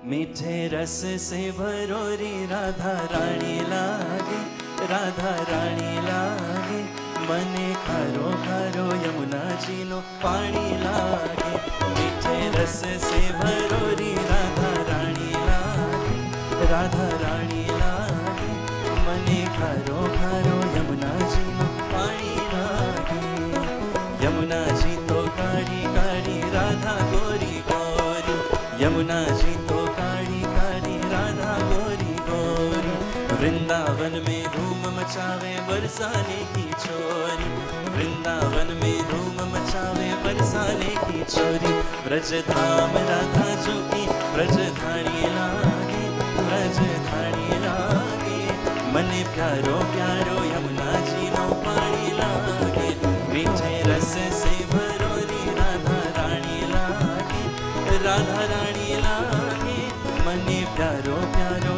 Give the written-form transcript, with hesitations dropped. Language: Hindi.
मीठे रस से भरोरी राधा रानी लागे, राधा रानी लागे। मने खारो खारो यमुना जी नो पानी लागे। मीठे रस से भरोरी राधा रानी लागे, राधा रानी लागे। मने खारो खारो यमुना जी नो पानी लागे। यमुना जी तो काड़ी काड़ी राधा गोरी गोरी, यमुना जी तो काड़ी काड़ी राधा गोरी गोरी। वृंदावन में धूम मचावे बरसाने की छोरी, वृंदावन में धूम मचावे बरसाने की छोरी। ब्रजधाम राधा जो की ब्रजधानी लागे, ब्रजधानी लागे। मने प्यारो प्यारो यमुना जी नो पानी लागे। मीठे रस से भरोरी राधा रानी लागे, राधा रानी लागे। मने प्यारो प्यारो